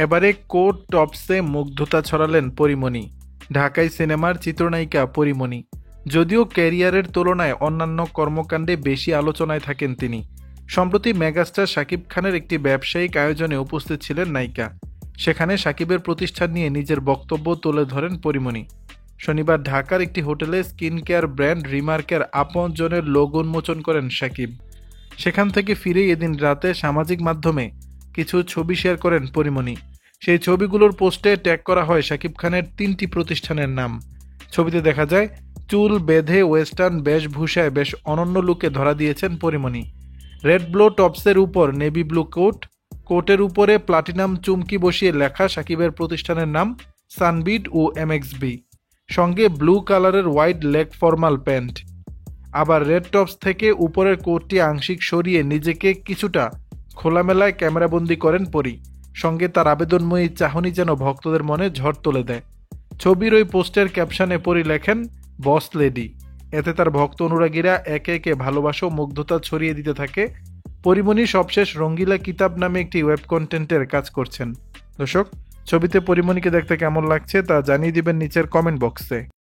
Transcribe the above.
এবারে কোট টপসে মুগ্ধতা ছড়ালেন পরীমণি। ঢাকাই সিনেমার চিত্রনায়িকা পরীমণি। যদিও ক্যারিয়ারের তুলনায় অন্যান্য কর্মকাণ্ডে বেশি আলোচনায় থাকেন তিনি। সম্প্রতি মেগাস্টার শাকিব খানের একটি ব্যবসায়িক আয়োজনে উপস্থিত ছিলেন নায়িকা। সেখানে শাকিবের প্রতিষ্ঠান নিয়ে নিজের বক্তব্য তুলে ধরেন পরীমণি। শনিবার ঢাকার একটি হোটেলে স্কিন কেয়ার ব্র্যান্ড রিমার্কের আপনজনের লোগো উন্মোচন করেন শাকিব। সেখান থেকে ফিরেই এদিন রাতে সামাজিক মাধ্যমে কিছু ছবি শেয়ার করেন পরীমণি। সেই ছবিগুলোর পোস্টে ট্যাগ করা হয় শাকিব খানের 3টি প্রতিষ্ঠানের নাম। ছবিতে দেখা যায় চুল বেঁধে ওয়েস্টার্ন বেশভূষায় বেশ অনন্য লুকে ধরা দিয়েছেন পরীমণি। রেড ব্লো টপসের উপর নেভি ব্লু কোট, কোটের উপরে প্লাটিনাম চুমকি বসিয়ে লেখা শাকিবের প্রতিষ্ঠানের নাম সানবিড ও এমএক্সবি, সঙ্গে ব্লু কালারের হোয়াইট লেগ ফর্মাল প্যান্ট। আবার রেড টপস থেকে উপরের কোটটি আংশিক সরিয়ে নিজেকে কিছুটা খোলামেলায় ক্যামেরাবন্দি করেন পরী। সঙ্গে তার আবেদনময়ী চাহনি যেন ভক্তদের মনে ঝড় তুলে দেয়। ছবির ওই পোস্টের ক্যাপশনে পরী লেখেন বস লেডি। এতে তার ভক্ত অনুরাগীরা একে একে ভালোবাসা ও মুগ্ধতা ছড়িয়ে দিতে থাকে। পরীমণি সবশেষ রঙ্গিলা কিতাব নামে একটি ওয়েব কন্টেন্টের কাজ করছেন। দর্শক, ছবিতে পরীমণিকে দেখতে কেমন লাগছে তা জানিয়ে দিবেন নিচের কমেন্ট বক্সে।